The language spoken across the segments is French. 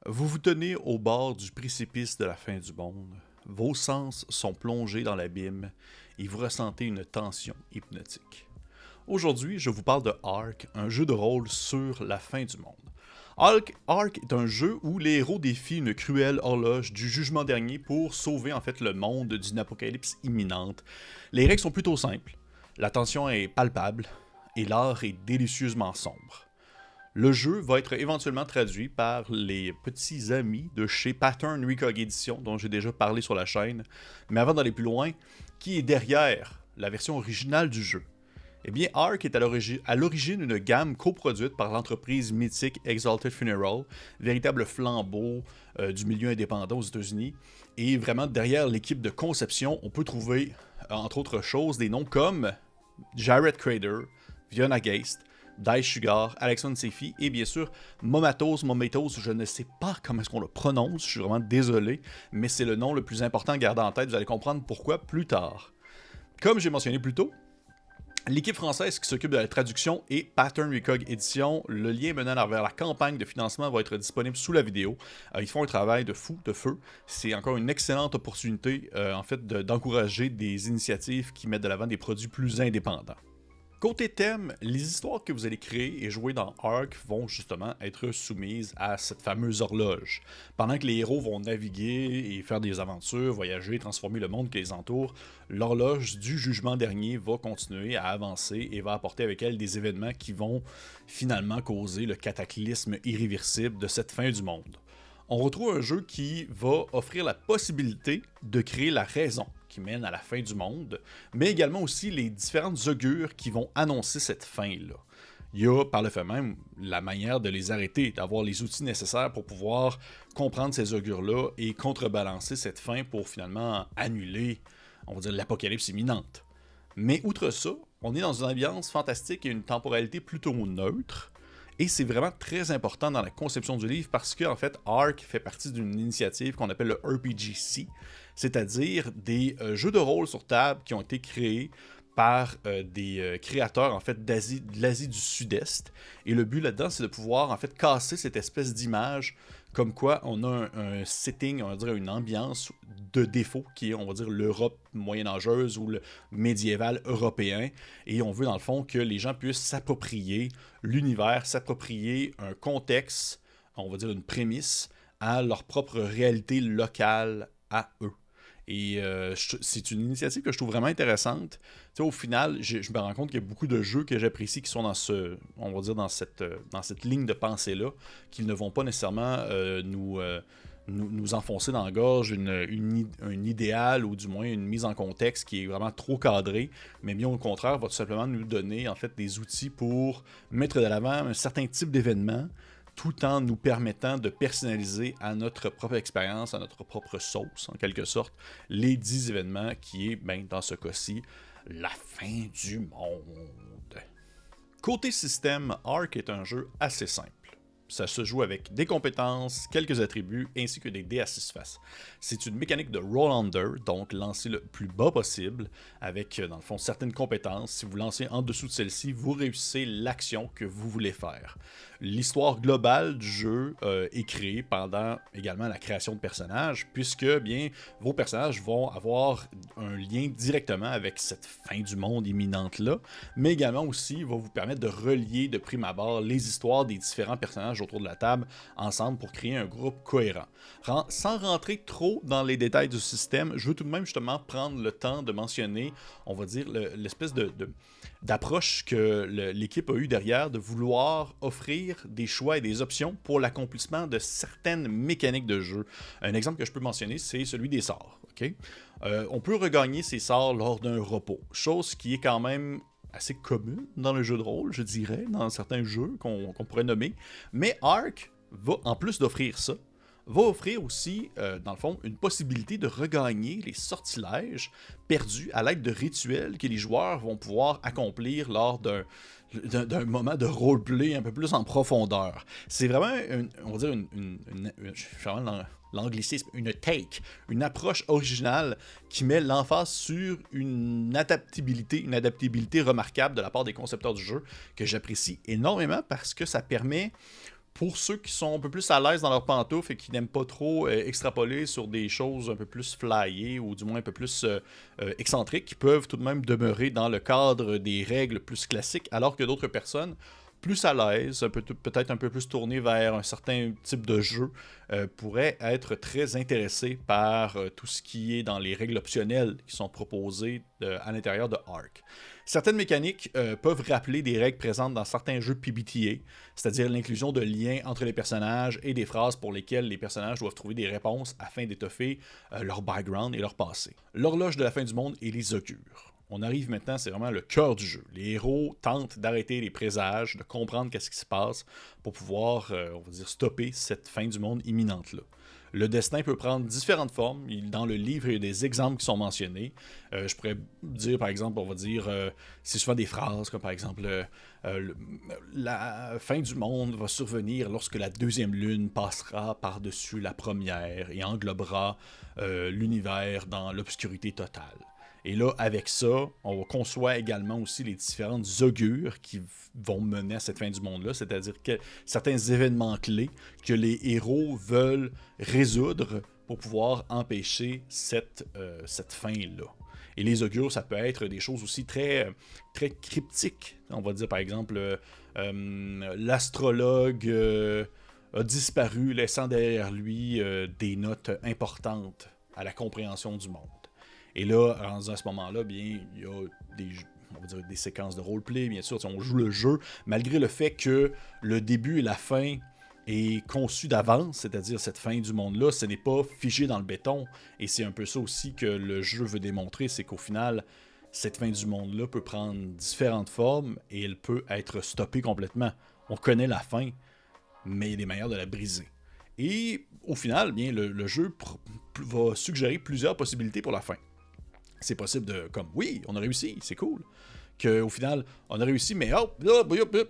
Vous vous tenez au bord du précipice de la fin du monde. Vos sens sont plongés dans l'abîme et vous ressentez une tension hypnotique. Aujourd'hui, je vous parle de Ark, un jeu de rôle sur la fin du monde. Ark est un jeu où les héros défient une cruelle horloge du jugement dernier pour sauver en fait le monde d'une apocalypse imminente. Les règles sont plutôt simples, la tension est palpable et l'art est délicieusement sombre. Le jeu va être éventuellement traduit par les petits amis de chez Pattern Recog Edition, dont j'ai déjà parlé sur la chaîne. Mais avant d'aller plus loin, qui est derrière la version originale du jeu? Eh bien, Ark est à l'origine une gamme coproduite par l'entreprise mythique Exalted Funeral, véritable flambeau du milieu indépendant aux États-Unis. Et vraiment, derrière l'équipe de conception, on peut trouver, entre autres choses, des noms comme Jared Crader, Fiona Geist, Dice Sugar, Alexandre Sefi et bien sûr Momatos, je ne sais pas comment est-ce qu'on le prononce, je suis vraiment désolé, mais c'est le nom le plus important à garder en tête, vous allez comprendre pourquoi plus tard. Comme j'ai mentionné plus tôt, l'équipe française qui s'occupe de la traduction est Pattern Recog Edition. Le lien menant vers la campagne de financement va être disponible sous la vidéo. Ils font un travail de feu. C'est encore une excellente opportunité en fait d'encourager des initiatives qui mettent de l'avant des produits plus indépendants. Côté thème, les histoires que vous allez créer et jouer dans Ark vont justement être soumises à cette fameuse horloge. Pendant que les héros vont naviguer et faire des aventures, voyager, transformer le monde qui les entoure, l'horloge du jugement dernier va continuer à avancer et va apporter avec elle des événements qui vont finalement causer le cataclysme irréversible de cette fin du monde. On retrouve un jeu qui va offrir la possibilité de créer la raison qui mène à la fin du monde, mais également aussi les différentes augures qui vont annoncer cette fin-là. Il y a par le fait même la manière de les arrêter, d'avoir les outils nécessaires pour pouvoir comprendre ces augures-là et contrebalancer cette fin pour finalement annuler, on va dire, l'apocalypse imminente. Mais outre ça, on est dans une ambiance fantastique et une temporalité plutôt neutre. Et c'est vraiment très important dans la conception du livre parce que, en fait, Ark fait partie d'une initiative qu'on appelle le RPGC, c'est-à-dire des jeux de rôle sur table qui ont été créés par des créateurs en fait de l'Asie du Sud-Est. Et le but là-dedans, c'est de pouvoir en fait casser cette espèce d'image comme quoi on a un setting, on va dire une ambiance de défaut qui est, on va dire, l'Europe moyenâgeuse ou le médiéval européen. Et on veut dans le fond que les gens puissent s'approprier l'univers, s'approprier un contexte, on va dire une prémisse, à leur propre réalité locale à eux. Et c'est une initiative que je trouve vraiment intéressante. Tu sais, au final, je me rends compte qu'il y a beaucoup de jeux que j'apprécie qui sont dans on va dire dans cette ligne de pensée-là, qui ne vont pas nécessairement nous enfoncer dans la gorge un idéal ou du moins une mise en contexte qui est vraiment trop cadrée, mais bien au contraire, va tout simplement nous donner en fait des outils pour mettre de l'avant un certain type d'événement tout en nous permettant de personnaliser à notre propre expérience, à notre propre sauce, en quelque sorte, les 10 événements qui est, ben, dans ce cas-ci, la fin du monde. Côté système, Ark est un jeu assez simple. Ça se joue avec des compétences, quelques attributs, ainsi que des dés à 6 faces. C'est une mécanique de roll under, donc lancer le plus bas possible, avec, dans le fond, certaines compétences. Si vous lancez en dessous de celle-ci, vous réussissez l'action que vous voulez faire. L'histoire globale du jeu est créée pendant également la création de personnages, puisque, bien, vos personnages vont avoir un lien directement avec cette fin du monde imminente-là, mais également aussi va vous permettre de relier de prime abord les histoires des différents personnages autour de la table ensemble pour créer un groupe cohérent. Sans rentrer trop dans les détails du système, je veux tout de même justement prendre le temps de mentionner, on va dire, l'espèce d'approche que l'équipe a eu derrière, de vouloir offrir des choix et des options pour l'accomplissement de certaines mécaniques de jeu. Un exemple que je peux mentionner, c'est celui des sorts. Okay? On peut regagner ses sorts lors d'un repos, chose qui est quand même assez commune dans le jeu de rôle, je dirais, dans certains jeux qu'on pourrait nommer. Mais Ark va, en plus d'offrir ça, va offrir aussi, dans le fond, une possibilité de regagner les sortilèges perdus à l'aide de rituels que les joueurs vont pouvoir accomplir lors d'un moment de roleplay un peu plus en profondeur. C'est vraiment, on va dire, je suis vraiment l'anglicisme, une approche originale qui met l'emphase sur une adaptabilité remarquable de la part des concepteurs du jeu que j'apprécie énormément parce que ça permet pour ceux qui sont un peu plus à l'aise dans leurs pantoufles et qui n'aiment pas trop extrapoler sur des choses un peu plus flyées ou du moins un peu plus excentriques, qui peuvent tout de même demeurer dans le cadre des règles plus classiques, alors que d'autres personnes plus à l'aise, peut-être un peu plus tournées vers un certain type de jeu, pourraient être très intéressés par tout ce qui est dans les règles optionnelles qui sont proposées à l'intérieur de Ark. Certaines mécaniques peuvent rappeler des règles présentes dans certains jeux PBTA, c'est-à-dire l'inclusion de liens entre les personnages et des phrases pour lesquelles les personnages doivent trouver des réponses afin d'étoffer leur background et leur passé. L'horloge de la fin du monde et les augures. On arrive maintenant, c'est vraiment le cœur du jeu. Les héros tentent d'arrêter les présages, de comprendre qu'est-ce qui se passe pour pouvoir, on va dire, stopper cette fin du monde imminente-là. Le destin peut prendre différentes formes. Dans le livre, il y a des exemples qui sont mentionnés. Je pourrais dire, par exemple, on va dire, c'est souvent des phrases comme par exemple, la fin du monde va survenir lorsque la deuxième lune passera par-dessus la première et englobera l'univers dans l'obscurité totale. Et là, avec ça, on conçoit également aussi les différentes augures qui vont mener à cette fin du monde-là, c'est-à-dire que certains événements clés que les héros veulent résoudre pour pouvoir empêcher cette fin-là. Et les augures, ça peut être des choses aussi très, très cryptiques. On va dire par exemple, l'astrologue a disparu, laissant derrière lui des notes importantes à la compréhension du monde. Et là, à ce moment-là, bien, il y a des séquences de roleplay, bien sûr, on joue le jeu, malgré le fait que le début et la fin est conçu d'avance, c'est-à-dire cette fin du monde-là, ce n'est pas figé dans le béton, et c'est un peu ça aussi que le jeu veut démontrer, c'est qu'au final, cette fin du monde-là peut prendre différentes formes, et elle peut être stoppée complètement. On connaît la fin, mais il y a des manières de la briser. Et au final, bien, le jeu va suggérer plusieurs possibilités pour la fin. C'est possible de, comme, oui, on a réussi, c'est cool. Qu'au final, on a réussi, mais hop, il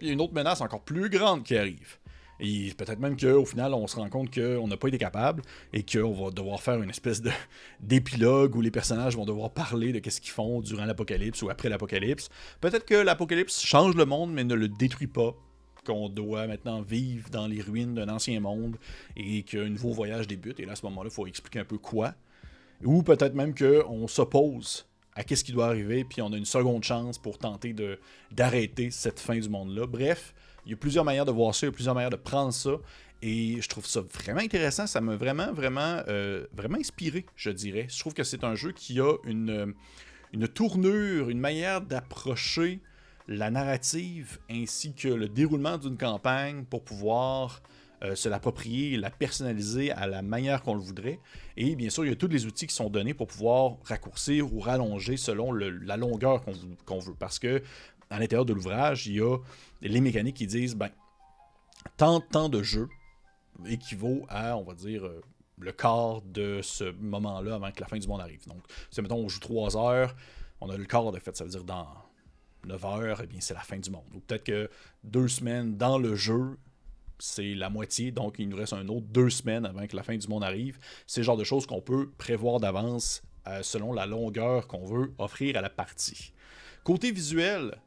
y a une autre menace encore plus grande qui arrive. Et peut-être même qu'au final, on se rend compte qu'on n'a pas été capable et qu'on va devoir faire une espèce d'épilogue où les personnages vont devoir parler de ce qu'ils font durant l'apocalypse ou après l'apocalypse. Peut-être que l'apocalypse change le monde, mais ne le détruit pas. Qu'on doit maintenant vivre dans les ruines d'un ancien monde et qu'un nouveau voyage débute. Et là, à ce moment-là, il faut expliquer un peu quoi. Ou peut-être même qu'on s'oppose à ce qui doit arriver, puis on a une seconde chance pour tenter d'arrêter cette fin du monde-là. Bref, il y a plusieurs manières de voir ça, il y a plusieurs manières de prendre ça, et je trouve ça vraiment intéressant. Ça m'a vraiment inspiré, je dirais. Je trouve que c'est un jeu qui a une tournure, une manière d'approcher la narrative ainsi que le déroulement d'une campagne pour pouvoir se l'approprier, la personnaliser à la manière qu'on le voudrait. Et bien sûr, il y a tous les outils qui sont donnés pour pouvoir raccourcir ou rallonger selon la longueur qu'on veut. Parce que à l'intérieur de l'ouvrage, il y a les mécaniques qui disent tant de jeu équivaut à, on va dire, le quart de ce moment-là avant que la fin du monde arrive. Donc, si mettons on joue 3 heures, on a le quart de fait, ça veut dire dans 9 heures, eh bien c'est la fin du monde. Ou peut-être que 2 semaines dans le jeu, c'est la moitié, donc il nous reste un autre 2 semaines avant que la fin du monde arrive. C'est le genre de choses qu'on peut prévoir d'avance selon la longueur qu'on veut offrir à la partie. Côté visuel,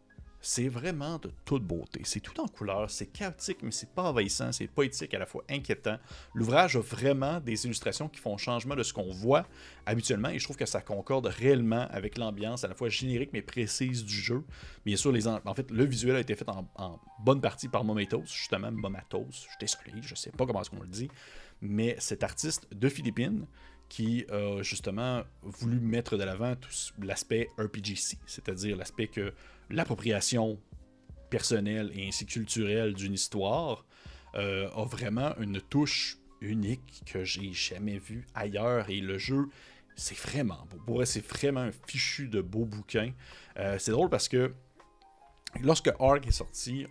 c'est vraiment de toute beauté. C'est tout en couleur, c'est chaotique, mais c'est pas envahissant, c'est poétique, à la fois inquiétant. L'ouvrage a vraiment des illustrations qui font changement de ce qu'on voit habituellement, et je trouve que ça concorde réellement avec l'ambiance à la fois générique mais précise du jeu. Bien sûr, en fait, le visuel a été fait en bonne partie par Momatos, justement, Momatos, je suis désolé, je sais pas comment est-ce qu'on le dit, mais cet artiste de Philippines qui a justement voulu mettre de l'avant tout l'aspect RPGC, c'est-à-dire l'aspect que l'appropriation personnelle et ainsi culturelle d'une histoire a vraiment une touche unique que j'ai jamais vue ailleurs, et le jeu, c'est vraiment beau. Pour vrai, c'est vraiment un fichu de beau bouquin. C'est drôle parce que lorsque Ark est sorti,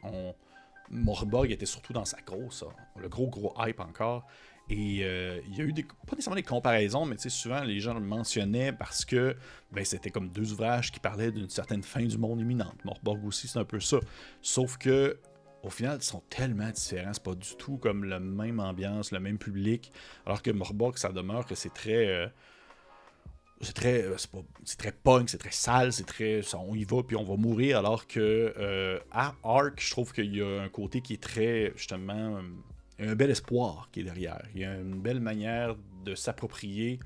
Morborg était surtout dans sa grosse, le gros hype encore. Et il y a eu pas nécessairement des comparaisons, mais souvent les gens le mentionnaient parce que c'était comme 2 ouvrages qui parlaient d'une certaine fin du monde imminente. Morborg aussi, c'est un peu ça. Sauf que au final, ils sont tellement différents. C'est pas du tout comme la même ambiance, le même public. Alors que Morborg, ça demeure que c'est très... c'est très punk, c'est très sale, c'est très... on y va puis on va mourir, alors que à Ark, je trouve qu'il y a un côté qui est très, justement... il y a un bel espoir qui est derrière. Il y a une belle manière de s'approprier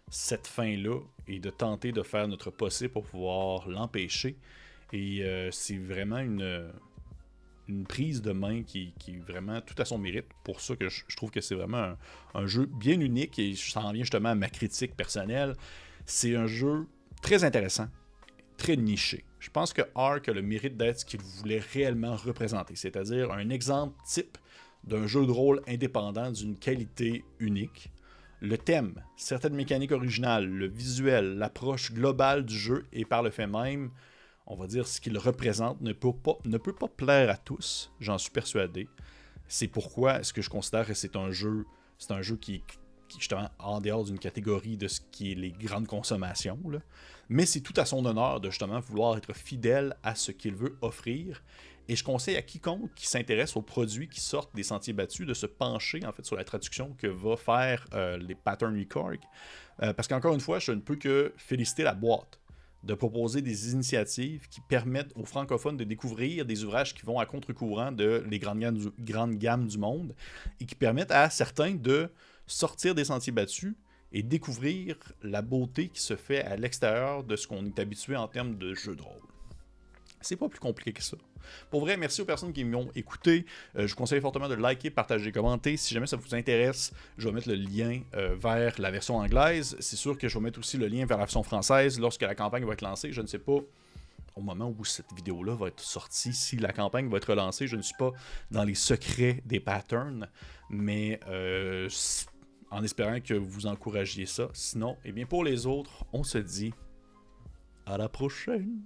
cette fin-là et de tenter de faire notre possible pour pouvoir l'empêcher. Et c'est vraiment une prise de main qui est vraiment tout à son mérite. Pour ça que je trouve que c'est vraiment un jeu bien unique et ça en vient justement à ma critique personnelle. C'est un jeu très intéressant, très niché. Je pense que Ark a le mérite d'être ce qu'il voulait réellement représenter, c'est-à-dire un exemple type d'un jeu de rôle indépendant d'une qualité unique. Le thème, certaines mécaniques originales, le visuel, l'approche globale du jeu et par le fait même, on va dire ce qu'il représente ne peut pas plaire à tous, j'en suis persuadé. C'est pourquoi est-ce que je considère que c'est un jeu qui est justement en dehors d'une catégorie de ce qui est les grandes consommations, là. Mais c'est tout à son honneur de justement vouloir être fidèle à ce qu'il veut offrir. Et je conseille à quiconque qui s'intéresse aux produits qui sortent des sentiers battus de se pencher en fait sur la traduction que va faire les Pattern Record. Parce qu'encore une fois, je ne peux que féliciter la boîte de proposer des initiatives qui permettent aux francophones de découvrir des ouvrages qui vont à contre-courant de les grandes gammes du monde et qui permettent à certains de sortir des sentiers battus et découvrir la beauté qui se fait à l'extérieur de ce qu'on est habitué en termes de jeux de rôle. C'est pas plus compliqué que ça. Pour vrai, merci aux personnes qui m'ont écouté. Je vous conseille fortement de liker, partager, commenter. Si jamais ça vous intéresse, je vais mettre le lien vers la version anglaise. C'est sûr que je vais mettre aussi le lien vers la version française lorsque la campagne va être lancée. Je ne sais pas au moment où cette vidéo-là va être sortie, si la campagne va être lancée. Je ne suis pas dans les secrets des patterns, mais en espérant que vous encouragiez ça. Sinon, eh bien pour les autres, on se dit à la prochaine.